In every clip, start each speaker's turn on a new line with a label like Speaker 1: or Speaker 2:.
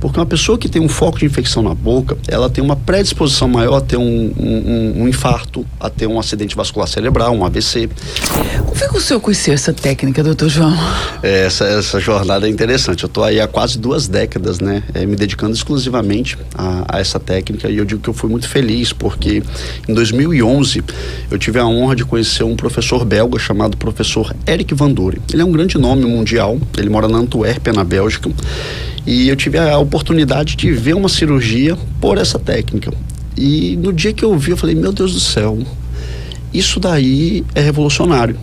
Speaker 1: Porque uma pessoa que tem um foco de infecção na boca, ela tem uma predisposição maior a ter um infarto, a ter um acidente vascular cerebral, um AVC.
Speaker 2: Como foi que o senhor conheceu essa técnica, doutor João?
Speaker 1: Essa jornada é interessante. Eu estou aí há quase 2 décadas, né, me dedicando exclusivamente a essa técnica, e eu digo que eu fui muito feliz, porque em 2011 eu tive a honra de conhecer um professor belga chamado professor Eric Van Doren. Ele é um grande nome mundial, ele mora na Antuérpia, na Bélgica, e eu tive a oportunidade de ver uma cirurgia por essa técnica. E no dia que eu vi, eu falei, meu Deus do céu, isso daí é revolucionário.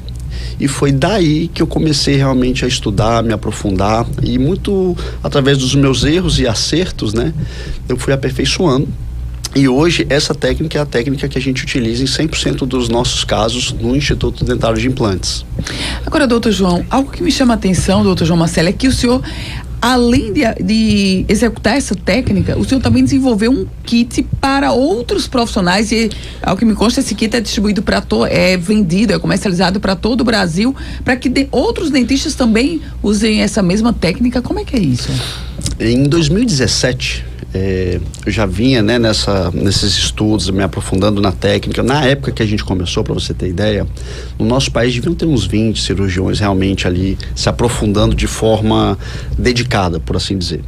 Speaker 1: E foi daí que eu comecei realmente a estudar, me aprofundar, e muito através dos meus erros e acertos, né, eu fui aperfeiçoando. E hoje essa técnica é a técnica que a gente utiliza em 100% dos nossos casos no Instituto Dentário de Implantes. Agora,
Speaker 2: doutor João, algo que me chama a atenção, doutor João Marcelo, é que o senhor, além de executar essa técnica, o senhor também desenvolveu um kit para outros profissionais, e ao que me consta, esse kit é distribuído vendido, é comercializado para todo o Brasil, para que outros dentistas também usem essa mesma técnica. Como é que é isso?
Speaker 1: Em 2017, eu já vinha, né, nesses estudos, me aprofundando na técnica. Na época que a gente começou, para você ter ideia, no nosso país deviam ter uns 20 cirurgiões realmente ali se aprofundando de forma dedicada, por assim dizer.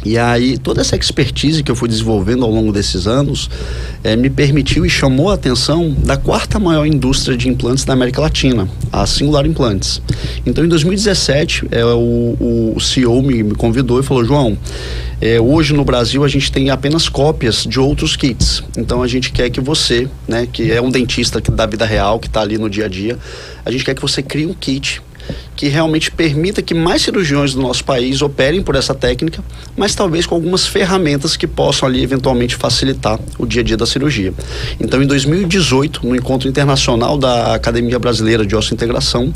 Speaker 1: E aí, toda essa expertise que eu fui desenvolvendo ao longo desses anos me permitiu e chamou a atenção da 4ª maior indústria de implantes da América Latina, a Singular Implantes. Então, em 2017, o CEO me convidou e falou, João, hoje no Brasil a gente tem apenas cópias de outros kits. Então, a gente quer que você, né, que é um dentista da vida real, que está ali no dia a dia, a gente quer que você crie um kit que realmente permita que mais cirurgiões do nosso país operem por essa técnica, mas talvez com algumas ferramentas que possam ali eventualmente facilitar o dia a dia da cirurgia. Então, em 2018, no encontro internacional da Academia Brasileira de Osseointegração,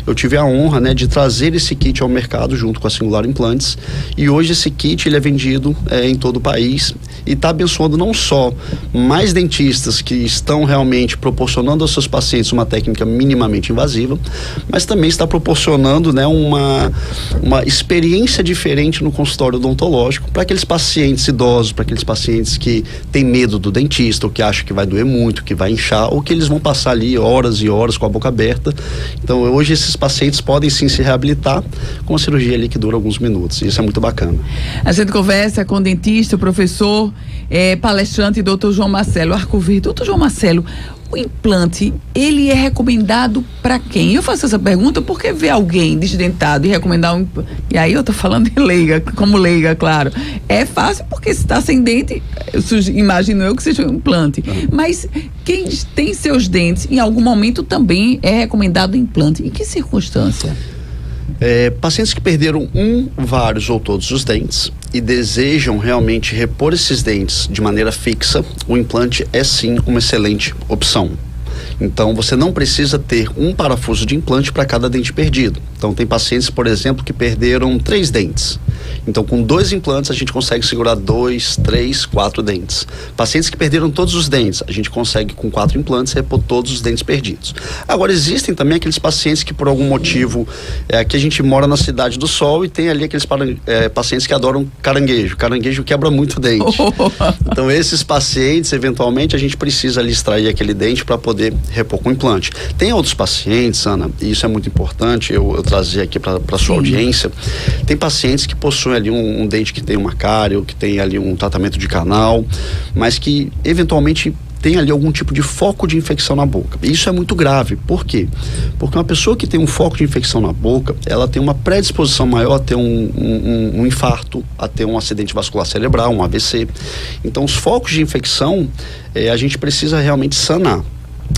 Speaker 1: eu tive a honra, né, de trazer esse kit ao mercado junto com a Singular Implantes, e hoje esse kit ele é vendido em todo o país e está abençoando não só mais dentistas que estão realmente proporcionando aos seus pacientes uma técnica minimamente invasiva, mas também está proporcionando, né, uma experiência diferente no consultório odontológico para aqueles pacientes idosos, para aqueles pacientes que têm medo do dentista, ou que acham que vai doer muito, que vai inchar, ou que eles vão passar ali horas e horas com a boca aberta. Então, hoje esses pacientes podem sim se reabilitar com uma cirurgia ali que dura alguns minutos, e isso é muito bacana.
Speaker 2: A gente conversa com o dentista, professor, palestrante, doutor João Marcelo Arcoverde. Doutor João Marcelo, o implante, ele é recomendado para quem? Eu faço essa pergunta porque ver alguém desdentado e recomendar um implante, e aí eu tô falando de leiga, como leiga, claro, é fácil porque se está sem dente, imagino eu que seja um implante, mas quem tem seus dentes, em algum momento também é recomendado implante. Em que circunstância?
Speaker 1: Pacientes que perderam vários ou todos os dentes e desejam realmente repor esses dentes de maneira fixa, o implante é sim uma excelente opção. Então, você não precisa ter um parafuso de implante para cada dente perdido. Então, tem pacientes, por exemplo, que perderam 3 dentes. Então, com 2 implantes, a gente consegue segurar 2, 3, 4 dentes. Pacientes que perderam todos os dentes, a gente consegue, com 4 implantes, repor todos os dentes perdidos. Agora, existem também aqueles pacientes que, por algum motivo, aqui a gente mora na Cidade do Sol e tem ali aqueles pacientes que adoram caranguejo. Caranguejo quebra muito dente. Então, esses pacientes, eventualmente, a gente precisa ali extrair aquele dente para poder repor com implante. Tem outros pacientes, Ana, e isso é muito importante, eu trazer aqui para a sua audiência, tem pacientes que possuem ali um dente que tem uma cárie, ou que tem ali um tratamento de canal, mas que eventualmente tem ali algum tipo de foco de infecção na boca. E isso é muito grave. Por quê? Porque uma pessoa que tem um foco de infecção na boca, ela tem uma predisposição maior a ter um infarto, a ter um acidente vascular cerebral, um AVC. Então, os focos de infecção, a gente precisa realmente sanar.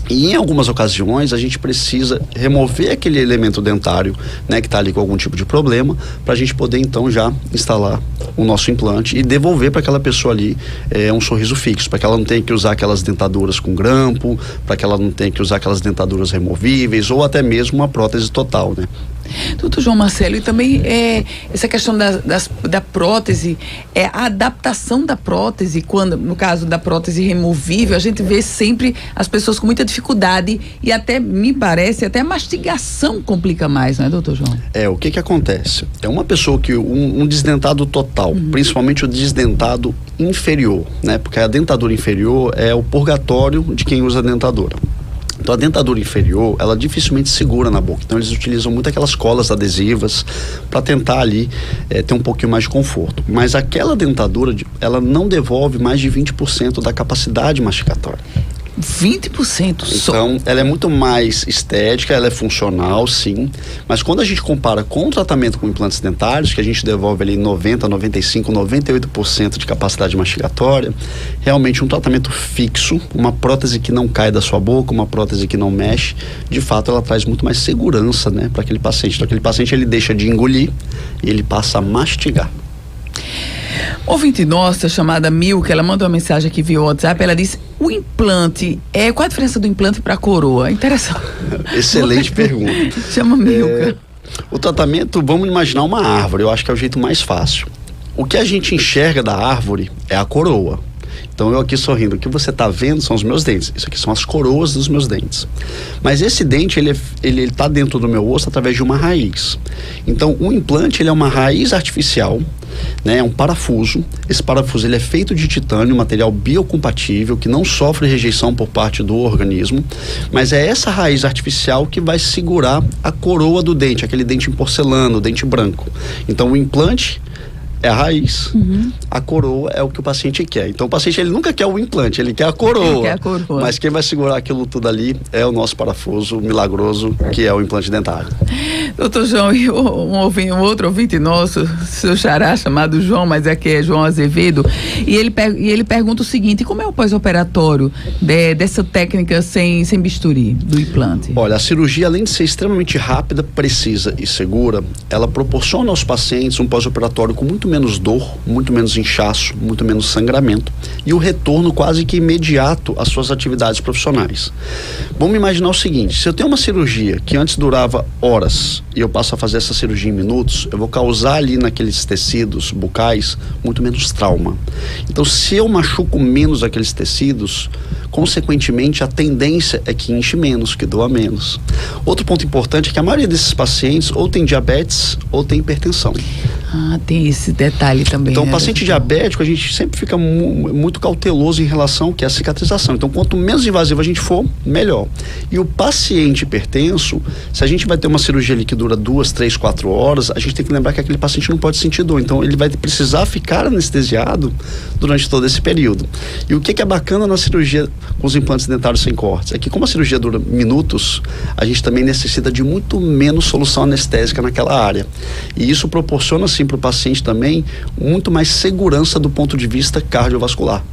Speaker 1: E em algumas ocasiões a gente precisa remover aquele elemento dentário, né, que está ali com algum tipo de problema, para a gente poder então já instalar o nosso implante e devolver para aquela pessoa ali um sorriso fixo, para que ela não tenha que usar aquelas dentaduras com grampo, para que ela não tenha que usar aquelas dentaduras removíveis ou até mesmo uma prótese total, né?
Speaker 2: Doutor João Marcelo, e também essa questão da prótese, a adaptação da prótese, quando, no caso da prótese removível, a gente vê sempre as pessoas com muita dificuldade e até, me parece, até a mastigação complica mais, não é, doutor João?
Speaker 1: O que acontece? É uma pessoa que um desdentado total, principalmente o desdentado inferior, né? Porque a dentadura inferior é o purgatório de quem usa a dentadura. Então a dentadura inferior, ela dificilmente segura na boca. Então eles utilizam muito aquelas colas adesivas para tentar ali ter um pouquinho mais de conforto. Mas aquela dentadura, ela não devolve mais de 20% da capacidade mastigatória.
Speaker 2: 20% só.
Speaker 1: Então, ela é muito mais estética, ela é funcional, sim, mas quando a gente compara com o tratamento com implantes dentários, que a gente devolve ali 90, 95, 98% de capacidade mastigatória, realmente um tratamento fixo, uma prótese que não cai da sua boca, uma prótese que não mexe, de fato ela traz muito mais segurança, né, para aquele paciente. Então, aquele paciente, ele deixa de engolir e ele passa a mastigar.
Speaker 2: Ouvinte nossa, chamada Milka, ela mandou uma mensagem aqui via WhatsApp, ela disse, o implante, qual a diferença do implante para a coroa? Interessante.
Speaker 1: Excelente pergunta.
Speaker 2: Chama Milka.
Speaker 1: O tratamento, vamos imaginar uma árvore, eu acho que é o jeito mais fácil. O que a gente enxerga da árvore é a coroa. Então eu aqui sorrindo, o que você está vendo são os meus dentes. Isso aqui são as coroas dos meus dentes. Mas esse dente, ele está dentro do meu osso através de uma raiz. Então o implante, ele é uma raiz artificial, né? É um parafuso. Esse parafuso, ele é feito de titânio, material biocompatível, que não sofre rejeição por parte do organismo. Mas é essa raiz artificial que vai segurar a coroa do dente, aquele dente em porcelana, o dente branco. Então o implante é a raiz, a coroa é o que o paciente quer. Então o paciente, ele nunca quer o implante, ele quer a coroa.
Speaker 2: Ele quer a coroa.
Speaker 1: Mas quem vai segurar aquilo tudo ali é o nosso parafuso milagroso, que é o implante dentário.
Speaker 2: Doutor João, e um outro ouvinte nosso, seu xará, chamado João, mas aqui é João Azevedo, e ele pergunta o seguinte, como é o pós-operatório dessa técnica sem bisturi, do implante?
Speaker 1: Olha, a cirurgia, além de ser extremamente rápida, precisa e segura, ela proporciona aos pacientes um pós-operatório com muito menos dor, muito menos inchaço, muito menos sangramento e o retorno quase que imediato às suas atividades profissionais. Vamos imaginar o seguinte, se eu tenho uma cirurgia que antes durava horas e eu passo a fazer essa cirurgia em minutos, eu vou causar ali naqueles tecidos bucais muito menos trauma. Então, se eu machuco menos aqueles tecidos, consequentemente a tendência é que inche menos, que doa menos. Outro ponto importante é que a maioria desses pacientes ou tem diabetes ou tem hipertensão.
Speaker 2: Ah, tem esse detalhe também.
Speaker 1: Então,
Speaker 2: né,
Speaker 1: o paciente diabético, a gente sempre fica muito cauteloso em relação ao que é a cicatrização. Então, quanto menos invasivo a gente for, melhor. E o paciente hipertenso, se a gente vai ter uma cirurgia ali que dura 2, 3, 4 horas, a gente tem que lembrar que aquele paciente não pode sentir dor. Então, ele vai precisar ficar anestesiado durante todo esse período. E o que é bacana na cirurgia com os implantes dentários sem cortes? É que como a cirurgia dura minutos, a gente também necessita de muito menos solução anestésica naquela área. E isso proporciona, sim, para o paciente também muito mais segurança do ponto de vista cardiovascular.